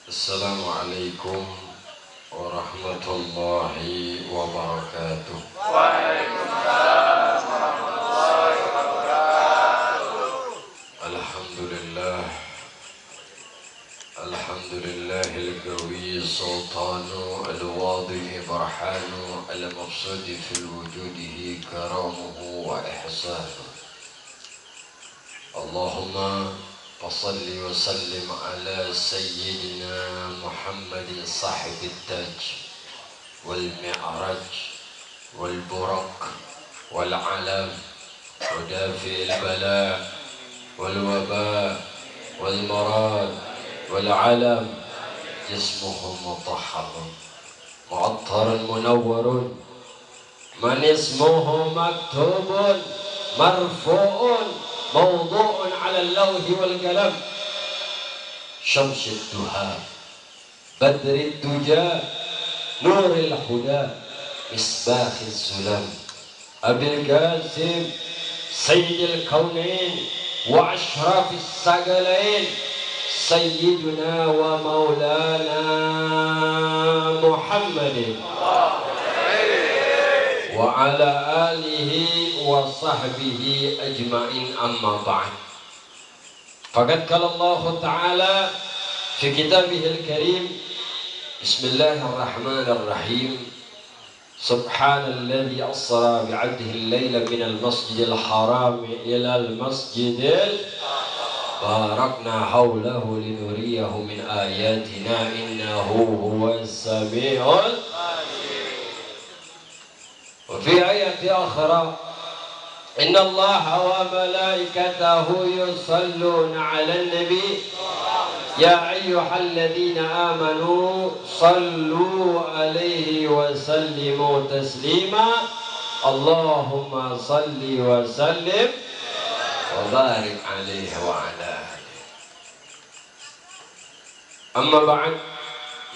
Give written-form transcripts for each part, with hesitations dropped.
Assalamualaikum warahmatullahi wabarakatuh. Waalaikumsalam warahmatullahi wabarakatuh. Alhamdulillah, alhamdulillahil qawi sultanu al-wadih barhanu al-mafsudi fil wujudihi karamuhu wa ihsanu. Allahumma fasalli wa sallim ala sayyidina Muhammadin sahibit taj wal mi'raj wal burak wal alam wa dafi'il bala wal waba wal marad wal alam jismuhu mutahharun mu'attarun munawwarun man ismuhu maktubun marfu'un موضوع على اللوح والقلم شمس الدهى بدر الدجى نور الهدى مصباح الظلام أبي القاسم سيد الكونين وأشرف الثقلين سيدنا ومولانا محمد وعلى آله وصحبه أجمعين أما بعد فقد قال الله تعالى في كتابه الكريم بسم الله الرحمن الرحيم سبحان الذي أسرى بعبده الليل من المسجد الحرام إلى المسجد باركنا حوله لنريه من آياتنا إنه هو السميع وفي آية أخرى إن الله وملائكته يصلون على النبي يا أيها الذين آمنوا صلوا عليه وسلموا تسليما اللهم صل وسلم وبارك عليه وعلى آله. أما بعد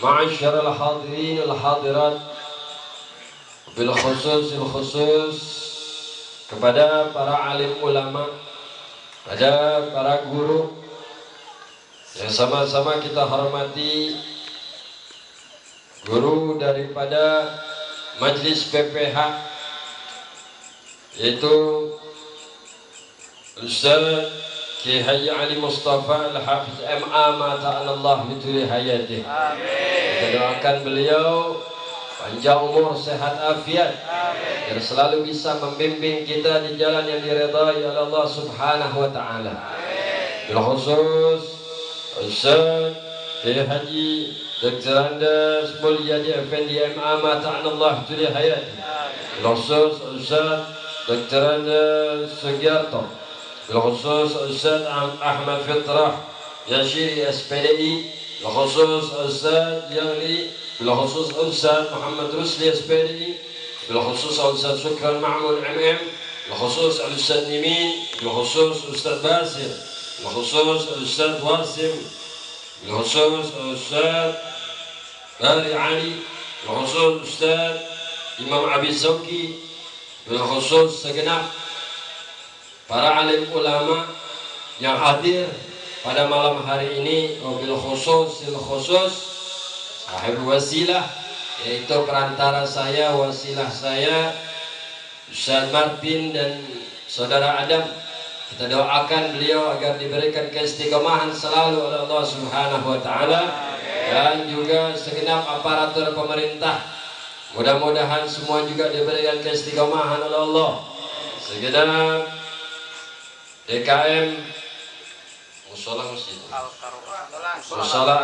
معاشر الحاضرين الحاضرات bil khusus kepada para alim ulama, pada para guru yang sama-sama kita hormati, guru daripada Majlis PPH yaitu Ustaz Kiai Haji Ali Mustafa Al-Hafiz MA Mata'anallah bituli hayatih. Kita doakan beliau panjang umur, sehat afiat, dan selalu bisa membimbing kita di jalan yang diridhai oleh Allah Subhanahu wa taala. Bil khusus Ustaz Kiai Haji Dr. Andes Mulyadi Effendi MA Mata'anallah bituli hayatih. Bil khusus Ustaz Dr. Andes Sugiarto. Bil khusus Ustaz Ahmad Fitrah Yashiri SPDI. Bil khusus Ustaz Yangli, بالخصوص أستاذ محمد رسلي اسباني، بالخصوص أستاذ شكرا معمول MM، بالخصوص الأستاذ نمين، بالخصوص أستاذ باسل، بالخصوص الأستاذ واسم، بالخصوص الأستاذ باري علي، بالخصوص الأستاذ إمام عبد الزوكي، بالخصوص segenap para alim ulama yang hadir pada malam hari ini, wabil khusus sahib wasilah, yaitu perantara saya, wasilah saya Ustaz Martin dan saudara Adam. Kita doakan beliau agar diberikan keistiqomahan selalu oleh Allah Subhanahu wa taala, dan juga segenap aparatur pemerintah. Mudah-mudahan semua juga diberikan keistiqomahan oleh Allah. Segenap DKM Musola Masjid Musola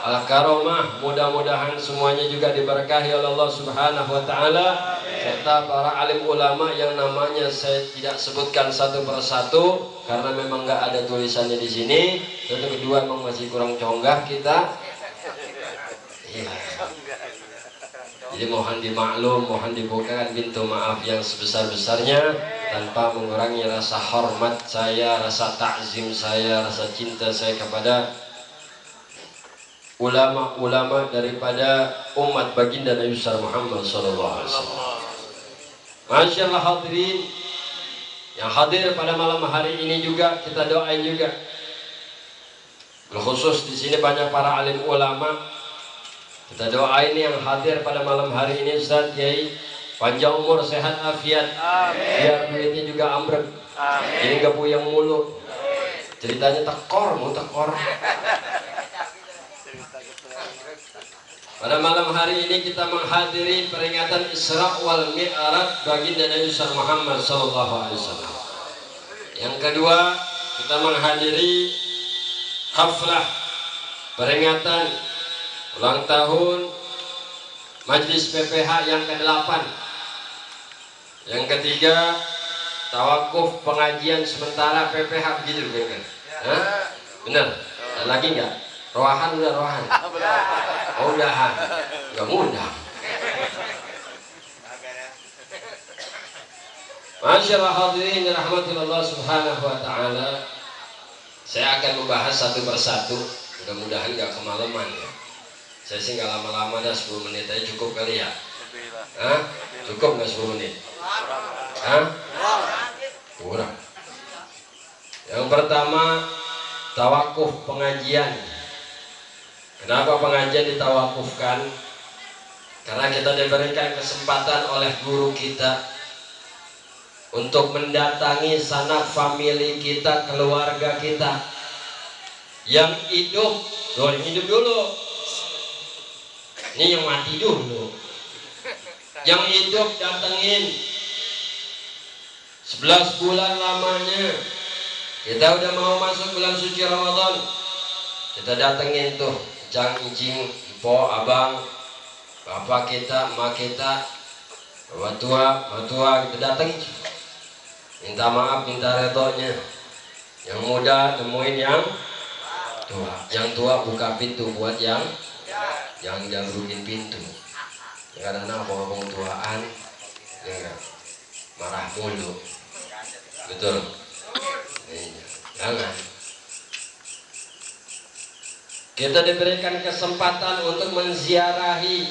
Al-Karomah, mudah-mudahan semuanya juga diberkahi oleh Allah Subhanahu wa taala, serta para alim ulama yang namanya saya tidak sebutkan satu persatu karena memang nggak ada tulisannya di sini. Dan kedua memang masih kurang conggah kita. Iya. Jadi mohon dimaklum, mohon dibukakan pintu maaf yang sebesar-besarnya tanpa mengurangi rasa hormat saya, rasa takzim saya, rasa cinta saya kepada ulama-ulama daripada umat baginda Nabi Muhammad SAW. Masyaallah hadirin yang hadir pada malam hari ini juga kita doain juga Khusus di sini banyak para alim ulama. Kita doain yang hadir pada malam hari ini Ustaz Kiai panjang umur, sehat afiat. Amin. Biar duitnya juga ambrek. Amin. Ini gak puyeng mulu. Ceritanya tekor, mau tekor. Pada malam hari ini kita menghadiri peringatan Isra wal Mi'raj baginda Nabi Muhammad SAW. Yang kedua, kita menghadiri haflah peringatan ulang tahun Majelis PPH yang ke-8. Yang ketiga, tawakuf pengajian sementara PPH, begitu kan? Benar? Ada lagi nggak? Rohan udah rohan. Oh udahan. Nggak mudah. Masyaallah hadirin rahmatillah subhanahu wa ta'ala. Saya akan membahas satu persatu. Mudah-mudahan nggak kemalaman ya. Saya sih nggak lama-lama, dah 10 menit aja cukup kali ya. Hah? Cukup nggak 10 menit? Hah? Kurang. Yang pertama, tawakuf pengajian. Kenapa pengajian ditawakufkan? Karena kita diberikan kesempatan oleh guru kita untuk mendatangi sanak famili kita, keluarga kita yang hidup. Yang hidup dulu. Ini yang mati dulu. Yang hidup datengin 11 bulan lamanya. Kita udah mau masuk bulan suci Ramadan. Kita datengin tuh Jang, Ijing, Ipo, Abang, Bapak kita, Emak kita, Bapak tua, kita datengin. Minta maaf, minta redonya. Yang muda temuin yang tua. Yang tua buka pintu buat yang jagrukin pintu. Yang kadang ngomong tuaan, ya marah mulu. Betul. Jangan. Kita diberikan kesempatan untuk menziarahi.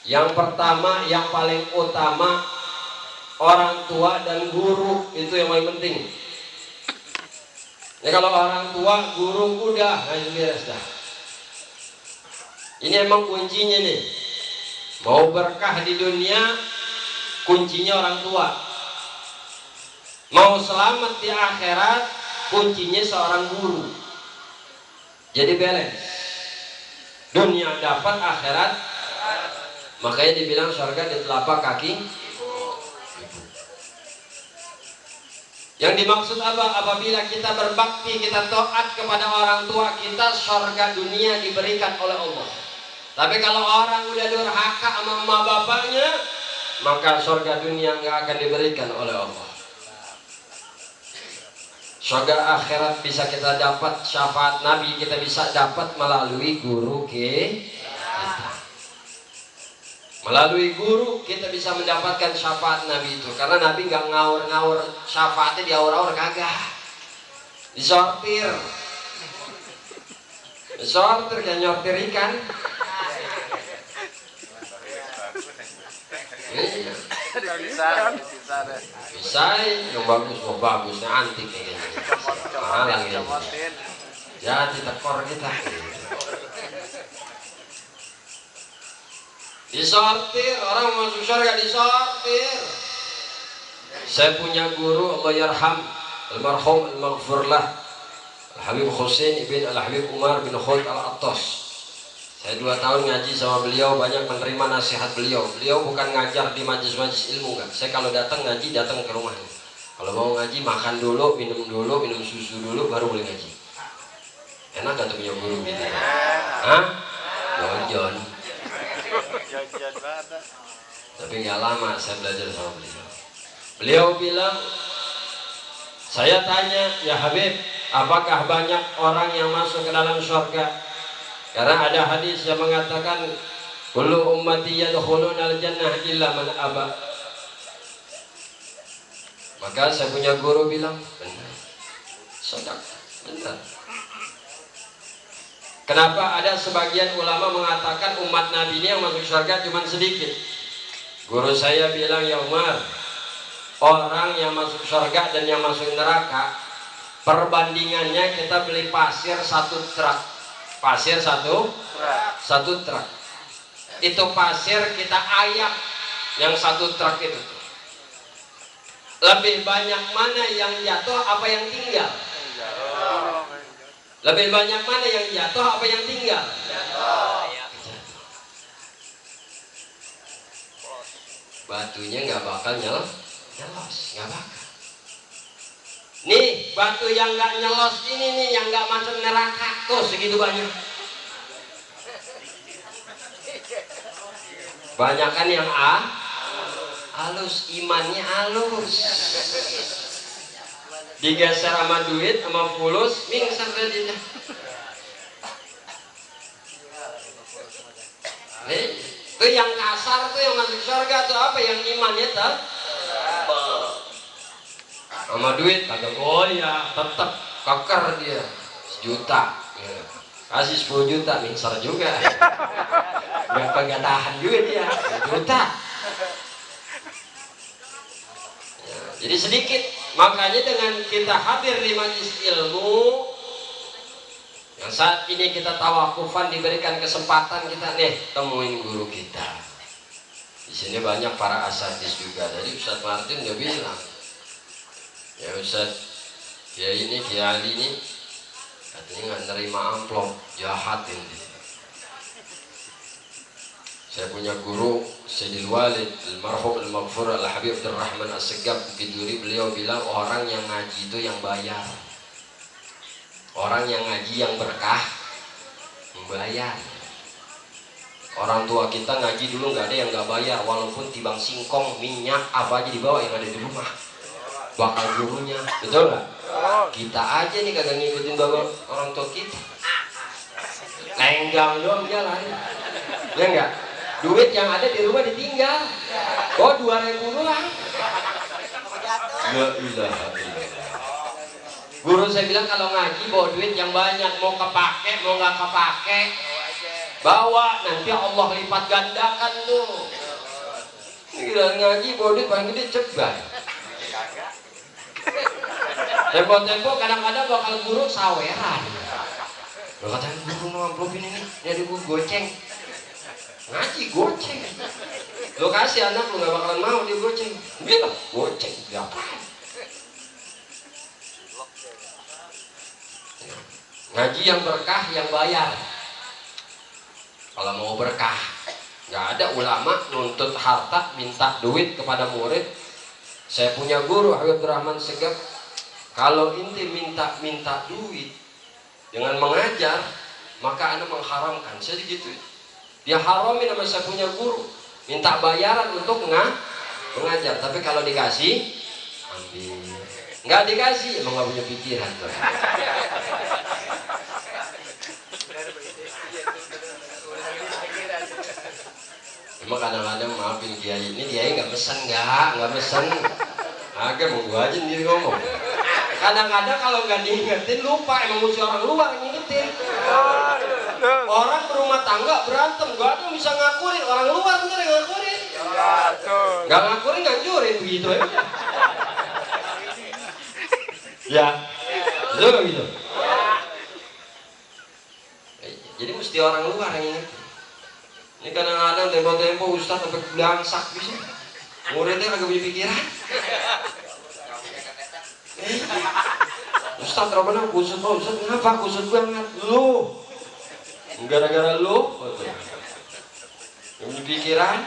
Yang pertama, yang paling utama, orang tua dan guru, itu yang paling penting. Ini kalau orang tua, guru udah beres dah. Ini emang kuncinya nih. Mau berkah di dunia, kuncinya orang tua. Mau selamat di akhirat, kuncinya seorang guru. Jadi balance. Dunia dapat, akhirat. Makanya dibilang surga di telapak kaki ibu. Yang dimaksud apa? Apabila kita berbakti, kita taat kepada orang tua kita, surga dunia diberikan oleh Allah. Tapi kalau orang udah durhaka sama emak bapaknya, maka surga dunia nggak akan diberikan oleh Allah. Surga akhirat bisa kita dapat, syafaat Nabi kita bisa dapat melalui guru kita. Melalui guru kita bisa mendapatkan syafaat Nabi itu. Karena Nabi nggak ngawur-ngawur, syafaatnya diaur-aur kagak. Disortir kayak nyortir ikan. Bisa yang bagus antik kayaknya. Mahalan ya. Jadi tekor kita. Disortir, orang masuk surga disortir. Saya punya guru, Allah yarham, almarhum al-maghfurlah, Al-Habib Husain ibn Al-Habib Umar bin Khalid Al-Attas. Saya 2 tahun ngaji sama beliau, banyak menerima nasihat beliau. Beliau bukan ngajar di majlis-majlis ilmu kan. Saya kalau datang ngaji, datang ke rumahnya. Kalau mau ngaji, makan dulu, minum susu dulu, baru boleh ngaji. Enak gak tuh punya guru gitu? Hah? Jojon. Tapi nggak lama saya belajar sama beliau. Beliau bilang, saya tanya, ya Habib, apakah banyak orang yang masuk ke dalam surga? Karena ada hadis yang mengatakan, kullu ummati yadkhuluna al-jannah illa man aba. Maka saya punya guru bilang, benar, sedang, benar. Kenapa ada sebagian ulama mengatakan umat Nabi ini yang masuk surga cuma sedikit? Guru saya bilang, ya Umar, orang yang masuk surga dan yang masuk neraka Perbandingannya kita beli pasir 1 truk. Pasir satu truk. Itu pasir kita ayak yang 1 truk itu. Lebih banyak mana yang jatuh apa yang tinggal? Lebih banyak mana yang jatuh apa yang tinggal? Batunya nggak bakal nyelos, nggak bakal. Nih batu yang nggak nyelos ini nih yang nggak masuk neraka tuh segitu banyak. Banyak kan yang halus, imannya halus. Digeser sama duit sama fulus, mingser tadinya. Nih, itu yang kasar tuh yang masuk surga tuh apa yang imannya sama duit kagak goyah, tetap keker dia 1 juta. Ya. Kasih 10 juta mingser juga. Gak tahan juga dia 1 juta. Ya, jadi sedikit. Makanya dengan kita hadir di majelis ilmu yang saat ini kita tawakufan diberikan kesempatan kita nih temuin guru kita. Di sini banyak para asatidz juga. Tadi Ustadz Martin udah bilang, ya Ustadz Kiai ini Kiai Ali ini katanya nggak nerima amplop, jahat ini. Saya punya guru Sayyidil Walid Al-Marhum Al-Maghfur Al-Habib Abdul Rahman As-Segaf Bukit Duri, beliau bilang orang yang ngaji itu yang bayar. Orang yang ngaji yang berkah membayar. Orang tua kita ngaji dulu nggak ada yang nggak bayar, walaupun tibang singkong, minyak, apa aja dibawa yang ada di rumah. Bakal gurunya, betul nggak? Kita aja nih kagak ngikutin bawa orang tua kita. Lenggang doang jalan, ya enggak? Duit yang ada di rumah ditinggal. Oh 2.000 doang. La ilaha illallah. Guru saya bilang kalau ngaji bawa duit yang banyak, mau kepake mau nggak kepake bawa, nanti Allah lipat gandakan tuh. Gila ngaji bawa duit paling gede ceban. Tempo-tempo kadang-kadang bakal guru saweran. Lo katanya guru mau amplopin ini, jadi guru goceng. Ngaji goceng. Lo kasih anak lo gak bakalan mau dia goceng. Gitu, goceng berapaan? Ngaji yang berkah yang bayar. Kalau mau berkah, nggak ada ulama nuntut harta minta duit kepada murid. Saya punya guru Habib Rahman Segaf. Kalau inti minta duit dengan mengajar, maka anda mengharamkan. Saya gitu. Dia haramin sama saya punya guru, minta bayaran untuk mengajar. Tapi kalau dikasih, ambil. Nggak dikasih, emang nggak punya pikiran tuh. Emang kadang-kadang maafin Kiai, ini Kiai nggak mesen nggak mesen. Agak mau gua aja sendiri ngomong. Kadang-kadang kalau nggak diingetin lupa, emang mesti orang luar yang ngingetin. Orang berumah tangga berantem, gak ada yang bisa ngakurin, orang luar ntar yang ngakurin. Gak ngakurin ngancurin begitu ya. Ya, betul gitu. Jadi mesti orang luar yang ngingetin. Ini kadang-kadang tempo-tempo Ustaz sampai belangsak bisa. Muridnya kagak punya pikiran. Ustaz Rabbana kusut, oh Ustaz kenapa kusut banget? Lu gara-gara lu yang punya pikiran.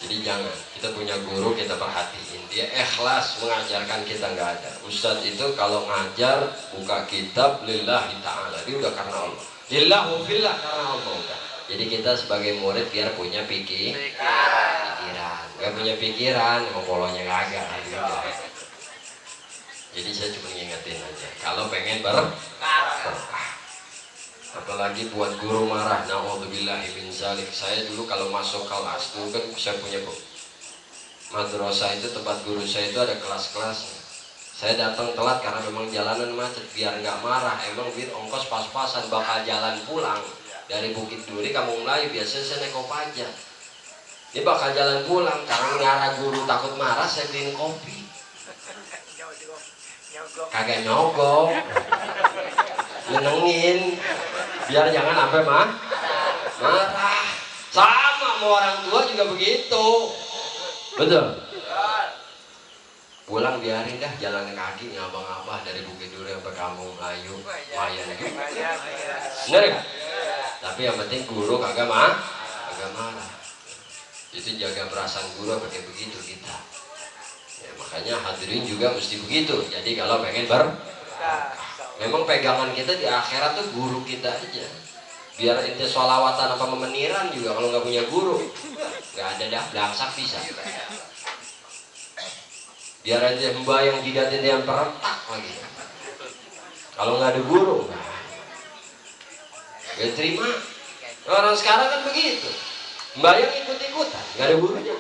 Jadi jangan, kita punya guru kita perhatiin, dia ikhlas mengajarkan kita, nggak ada. Ustaz itu kalau ngajar buka kitab lillahi ta'ala, dia udah karena Allah, lillahu fillah, karena Allah udah. Jadi kita sebagai murid biar punya pikiran. Gak punya pikiran, mau polonya kagak gitu. Jadi saya cuma ngingetin aja, kalau pengen berkah. Apalagi buat guru marah, na'udzubillahi min zalik. Saya dulu kalau masuk kelas itu kan saya punya madrasah, itu tempat guru saya itu ada kelas-kelasnya. Saya datang telat karena memang jalanan macet, biar nggak marah. Emang biar ongkos pas-pasan, bakal jalan pulang dari Bukit Duri Kampung Melayu, biasanya saya naik Kopaja. Ini bakal jalan pulang, karena ngarah guru takut marah, saya beliin kopi. Kagak nyogok, nyenengin, biar jangan sampai marah. Sama orang tua juga begitu, betul. Pulang biarin dah jalan kaki ngabang-ngabah dari Bukit Duri sampai Kampung Melayu, lumayan juga. Bener gak? Tapi yang penting guru kagak marah. Itu jaga perasaan guru pakai begitu kita. Ya, makanya hadirin juga mesti begitu. Jadi kalau pengen memang pegangan kita di akhirat tuh guru kita aja. Biar ente sholawatan apa memeniran juga kalau nggak punya guru, nggak ada dah, belaksak bisa. Biar aja membayang jidat ente yang teretak lagi. Kalau nggak ada guru, nggak terima. Orang sekarang kan begitu. Bayang ikut-ikutan, nggak ada gurunya,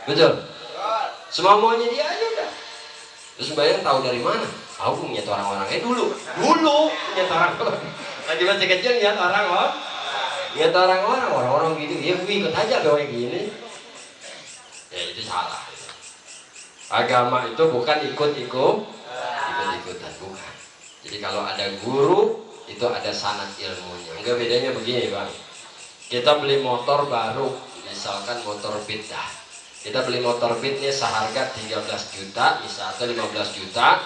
betul. Semua maunya dia aja udah. Terus bayang tahu dari mana? Tahu punya orang-orangnya dulu punya orang. Lagi masih kecil lihat lihat orang-orang gitu, ya gue ikut aja kayak gini. Ya itu salah. Agama itu bukan ikut-ikutan, bukan. Jadi kalau ada guru itu ada sanad ilmunya. Enggak, bedanya begini bang. Kita beli motor baru, misalkan motor Beat dah. Kita beli motor Beat nih seharga 13 juta, misalkan 15 juta.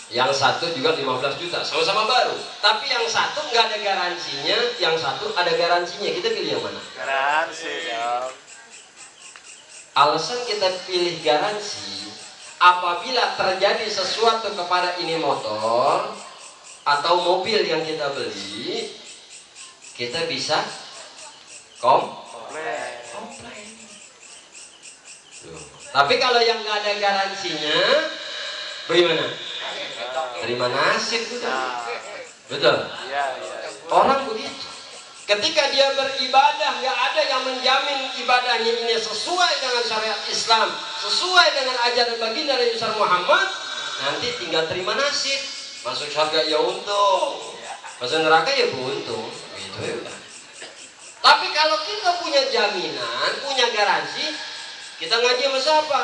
Yang satu juga 15 juta, sama-sama baru. Tapi yang satu nggak ada garansinya, yang satu ada garansinya. Kita pilih yang mana? Garansi dong. Alasan kita pilih garansi, apabila terjadi sesuatu kepada ini motor atau mobil yang kita beli, kita bisa komplain. Tapi kalau yang nggak ada garansinya, bagaimana? Terima nasib, betul. Orang begitu. Ketika dia beribadah, nggak ada yang menjamin ibadahnya ini sesuai dengan syariat Islam, sesuai dengan ajaran baginda Rasul Muhammad. Nanti tinggal terima nasib. Masuk surga ya untung, masuk neraka ya beruntung. Gitu ya. Tapi kalau kita punya jaminan, punya garansi, kita ngaji sama siapa?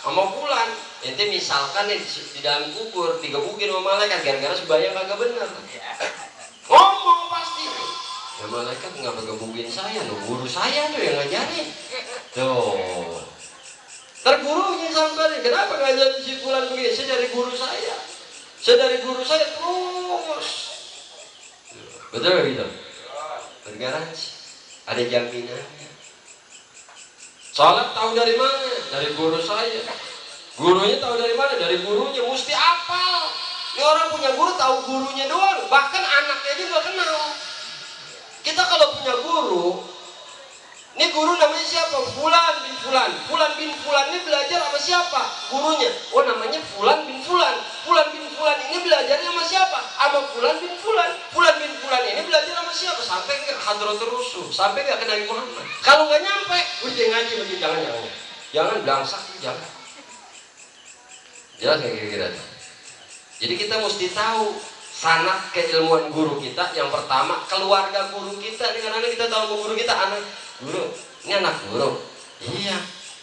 Sama fulan. Ente misalkan di dalam kubur digebukin sama malaikat gara-gara sembahyang kagak benar. Ngomong pasti. Ya malaikat nggak ngegebukin saya, loh guru saya tuh yang ngajarin. Tuh. Tergurunya sampai kenapa ngajarin si fulan begini? Saya dari guru saya. Terus. Betul gitu. Bergaransi. Ada jaminannya. Salat tahu dari mana? Dari guru saya. Gurunya tahu dari mana? Dari gurunya. Mesti apal. Ini orang punya guru tahu gurunya doang. Bahkan anaknya aja nggak kenal. Kita kalau punya guru, ini guru namanya siapa? Fulan bin Fulan. Fulan bin Fulan ini belajar sama siapa? Gurunya. Oh namanya Fulan bin Fulan. Fulan bin Fulan ini belajarnya sama siapa? Sama Fulan bin Fulan. Fulan bin Fulan ini belajar sama siapa? Sampai ke Hadratul Rasul, sampai ke Nabi Muhammad. Kalau nggak nyampe, udah ngaji begini, jangan belangsak, jangan. Jelas nggak kira-kira? Jadi kita mesti tahu sanad keilmuan guru kita. Yang pertama keluarga guru kita. Dengan anak kita tahu guru kita, anak guru, ini anak guru. Iya,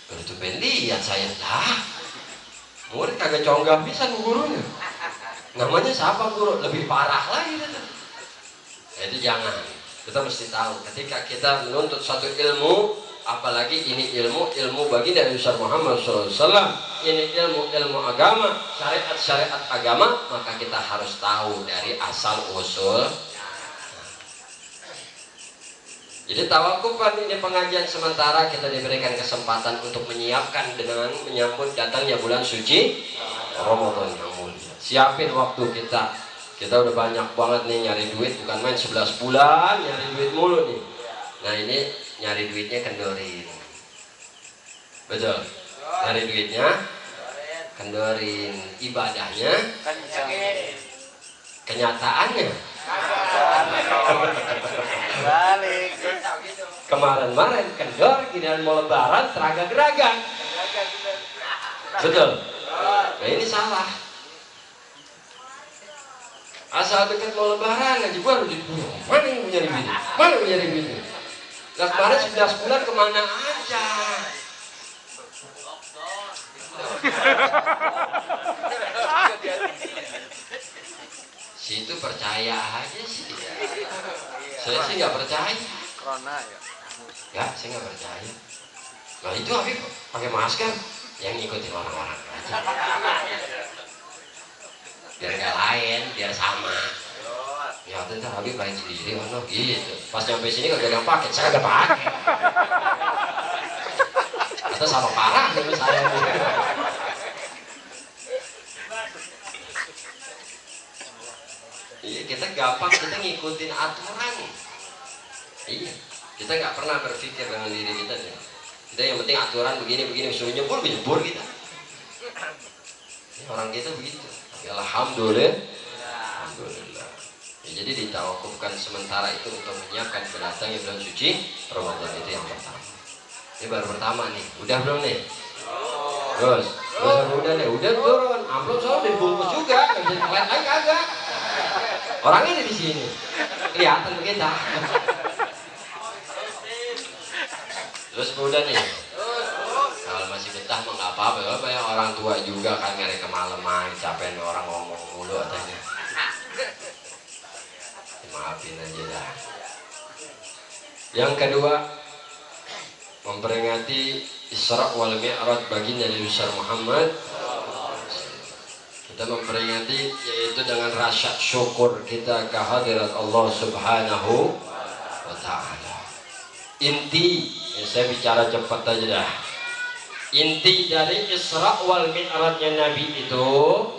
baru tuh lihat saya dah. Murid kagak conggah bisa gurunya. Namanya siapa guru? Lebih parah lagi itu. Itu jangan. Kita mesti tahu ketika kita menuntut suatu ilmu, apalagi ini ilmu baginda Rasul Muhammad SAW, ini ilmu agama, syariat agama, maka kita harus tahu dari asal usul. Jadi tawakuf ini pengajian sementara, kita diberikan kesempatan untuk menyiapkan dengan menyambut datangnya bulan suci Ramadan yang mulia. Siapin waktu kita. Kita udah banyak banget nih nyari duit, bukan main 11 bulan nyari duit mulu nih. Nah ini nyari duitnya kendorin. Betul. Nyari duitnya kendorin, ibadahnya kenyataannya Balik. kemarin kendor, kini mau lebaran teraga-geraga. Betul. Nah ini salah. Asal dekat mau lebaran aja gua harus diburu. Mana yang punya bini? Mana yang punya bini? Nah kemarin 11 bulan kemana aja? Situ percaya aja sih. Saya sih nggak percaya. Corona ya. Ya, saya nggak percaya. Nah itu Habib pakai masker, yang ngikutin orang-orang aja. Biar nggak lain, biar sama. Ya ternyata Habib lain sendiri, mana gitu. Pas nyampe sini kagak ada yang pakai, saya kagak pakai. Atau sama parah dengan saya. Iya, kita gampang, kita ngikutin aturan. Iya, kita nggak pernah berpikir dengan diri kita deh. Kita yang penting aturan begini suruh nyebur kita. Ya, orang kita begitu. Tapi alhamdulillah. Ya, jadi ditawakufkan sementara itu untuk menyiapkan datangnya bulan suci Ramadan, itu yang pertama. Ini baru pertama nih. Udah belum nih? Terus udah nih, udah turun. Amplop soalnya dibungkus juga, nggak bisa ngeliat lagi kagak. Orangnya ada di sini, kelihatan kita. Terus udah nih. Kalau masih betah mah nggak apa-apa ya, orang tua juga kan mereka kemalaman, capek orang ngomong mulu katanya. Maafin aja dah. Yang kedua, memperingati Isra wal Mi'raj baginda Nabi besar Muhammad. Kita memperingati yaitu dengan rasa syukur kita kehadirat Allah Subhanahu wa Ta'ala. Inti, ya saya bicara cepat aja dah. Inti dari Isra wal Mi'rajnya Nabi itu,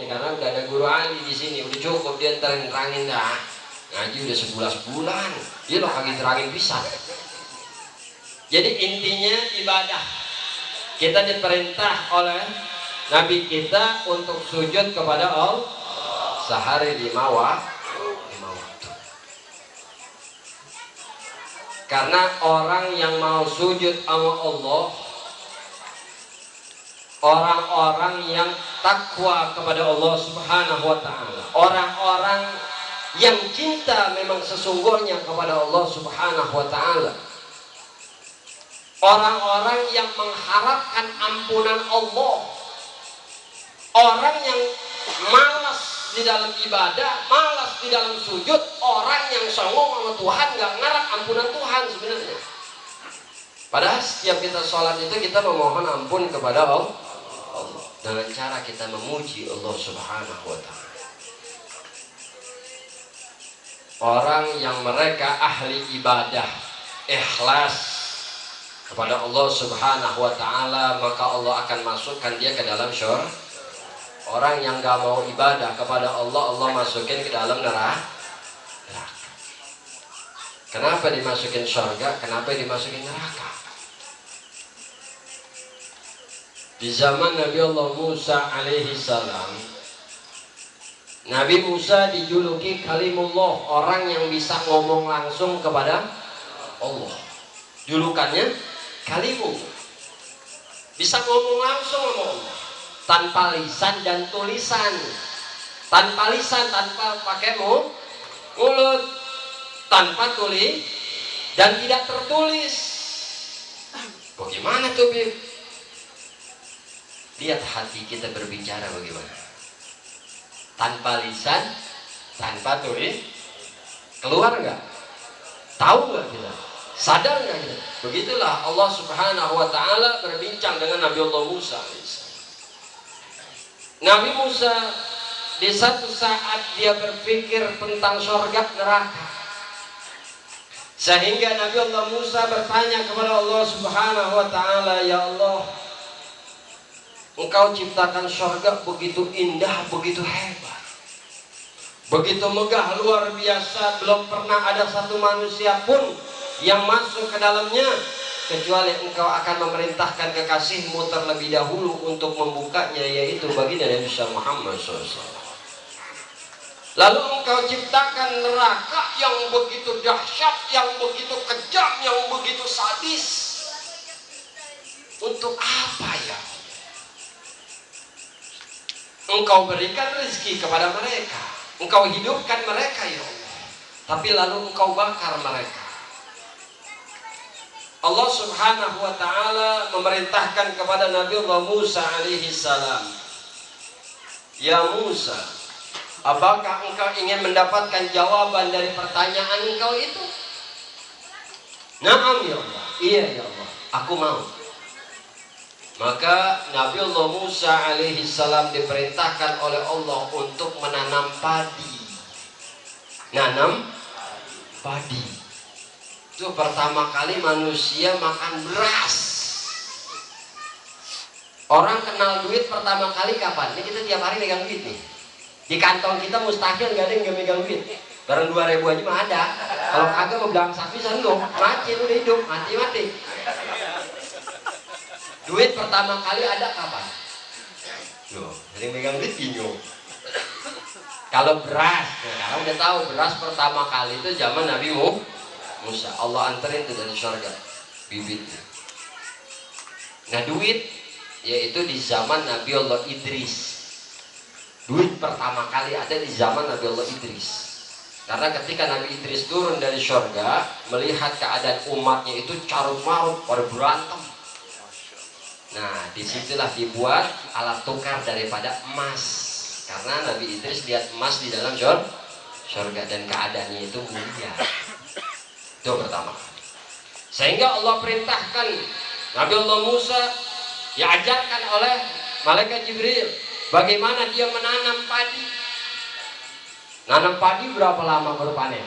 ya karena udah ada guru Ali di sini, udah cukup dia terangin dah. Ngaji udah 11 bulan, dia loh kagak terangin bisa. Jadi intinya ibadah. Kita diperintah oleh Nabi kita untuk sujud kepada Allah sehari 5 waktu. Karena orang yang mau sujud sama Allah, orang-orang yang takwa kepada Allah Subhanahu wa Ta'ala, orang-orang yang cinta memang sesungguhnya kepada Allah Subhanahu wa Ta'ala, orang-orang yang mengharapkan ampunan Allah, orang yang malas di dalam ibadah, malas di dalam sujud, orang yang songong sama Tuhan, gak ngarap ampunan Tuhan sebenarnya. Padahal setiap kita sholat itu kita memohon ampun kepada Allah dengan cara kita memuji Allah Subhanahu wa Ta'ala. Orang yang mereka ahli ibadah, ikhlas kepada Allah Subhanahu wa Ta'ala, maka Allah akan masukkan dia ke dalam syurga. Orang yang gak mau ibadah kepada Allah, Allah masukin ke dalam neraka. Kenapa dimasukin syurga? Kenapa dimasukin neraka? Di zaman Nabi Allah Musa alaihi salam, Nabi Musa dijuluki Kalimullah, orang yang bisa ngomong langsung kepada Allah. Julukannya Kalimullah, bisa ngomong langsung sama Allah, tanpa lisan dan tulisan, tanpa lisan, tanpa pakai mulut, tanpa tulis dan tidak tertulis. Bagaimana tuh Bib? Lihat hati kita berbicara bagaimana. Tanpa lisan, tanpa tulis, keluar nggak? Tahu nggak kita? Sadar nggak kita? Begitulah Allah Subhanahu wa Ta'ala berbincang dengan Nabi Allah Musa. Nabi Musa di satu saat dia berpikir tentang surga neraka, sehingga Nabi Allah Musa bertanya kepada Allah Subhanahu wa Ta'ala, ya Allah, Engkau ciptakan surga begitu indah, begitu hebat, begitu megah, luar biasa. Belum pernah ada satu manusia pun yang masuk ke dalamnya, kecuali Engkau akan memerintahkan kekasihmu terlebih dahulu untuk membukanya, yaitu baginda Nabi Muhammad SAW. Lalu Engkau ciptakan neraka yang begitu dahsyat, yang begitu kejam, yang begitu sadis. Untuk apa ya? Engkau berikan rezeki kepada mereka, Engkau hidupkan mereka ya Allah, tapi lalu Engkau bakar mereka. Allah Subhanahu wa Ta'ala memerintahkan kepada Nabi Allah Musa alaihi salam, ya Musa, Apakah engkau ingin mendapatkan jawaban dari pertanyaan engkau itu? Naam ya Allah. Iya ya Allah, aku mau. Maka Nabi Allah Musa alaihi salam diperintahkan oleh Allah untuk menanam padi. Nanam padi. Itu pertama kali manusia makan beras. Orang kenal duit pertama kali kapan? Ini kita tiap hari megang duit nih. Di kantong kita mustahil nggak ada yang nggak megang duit. Barang 2.000 aja mah ada. Kalau kagak mau belang sapi sanggup, mati udah hidup, mati. Duit pertama kali ada kapan? Loh, jadi megang duit bingung. Kalau beras, nah, udah tahu beras pertama kali itu zaman Nabi Musa. Allah anterin itu dari surga bibitnya. Nah duit yaitu di zaman Nabi Allah Idris. Duit pertama kali ada di zaman Nabi Allah Idris. Karena ketika Nabi Idris turun dari surga, melihat keadaan umatnya itu carut marut pada berantem. Nah disitulah dibuat alat tukar daripada emas. Karena Nabi Idris lihat emas di dalam surga dan keadaannya itu mulia. Itu pertama. Sehingga Allah perintahkan Nabi Allah Musa diajarkan oleh malaikat Jibril bagaimana dia menanam padi. Nanam padi berapa lama baru panen?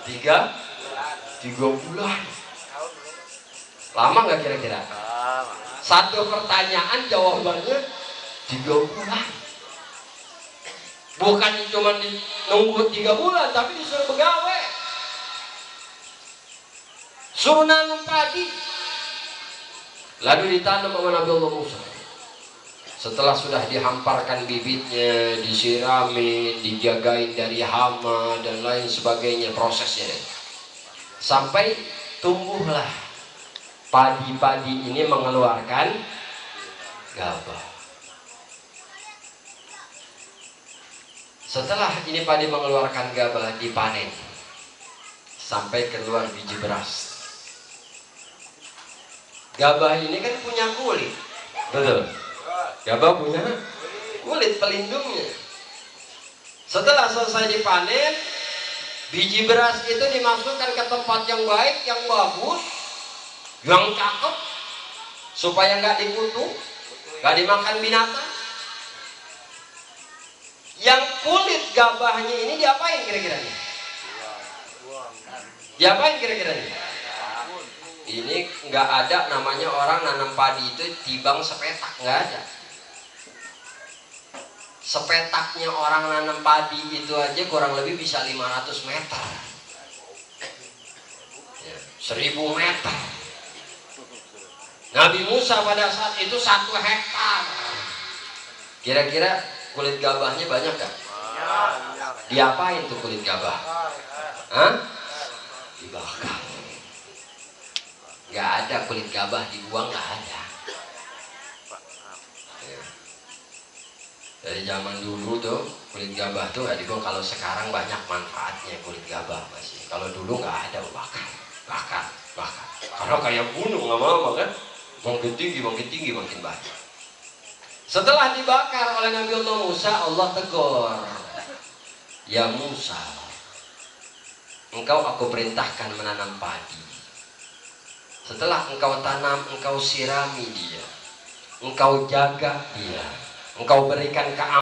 3 bulan. Lama nggak kira-kira? Satu pertanyaan jawabannya 3 bulan. Bukan cuma nunggu 3 bulan, tapi disuruh pegawai. Suruh nanam padi. Lalu ditanam sama Nabi Allah Musa. Setelah sudah dihamparkan bibitnya, disiramin, dijagain dari hama dan lain sebagainya prosesnya. Sampai tumbuhlah padi-padi ini mengeluarkan gabah. Setelah ini padi mengeluarkan gabah, dipanen sampai keluar biji beras. Gabah ini kan punya kulit, betul? Gabah punya kulit pelindungnya. Setelah selesai dipanen, biji beras itu dimasukkan ke tempat yang baik, yang bagus, yang cakep, supaya nggak dikutuk, nggak dimakan binatang. Yang kulit gabahnya ini diapain kira-kira? Diapain kira-kira? Ini nggak ada namanya orang nanam padi itu tibang sepetak, nggak ada. Sepetaknya orang nanam padi itu aja kurang lebih bisa 500 meter, 1000 meter. Nabi Musa pada saat itu 1 hektar. Kira-kira kulit gabahnya banyak gak? Diapain tuh kulit gabah? Hah? Dibakar. Gak ada kulit gabah dibuang, gak ada. Dari zaman dulu tuh kulit gabah tuh gak dibuang. Kalau sekarang banyak manfaatnya kulit gabah masih. Kalau dulu gak ada, bakar. Karena kayak gunung lama-lama kan, makin tinggi makin banyak. Setelah dibakar oleh Nabi Allah Musa, Allah tegur, ya Musa, engkau aku perintahkan menanam padi. Setelah engkau tanam, engkau sirami dia, engkau jaga dia, engkau berikan keamanan.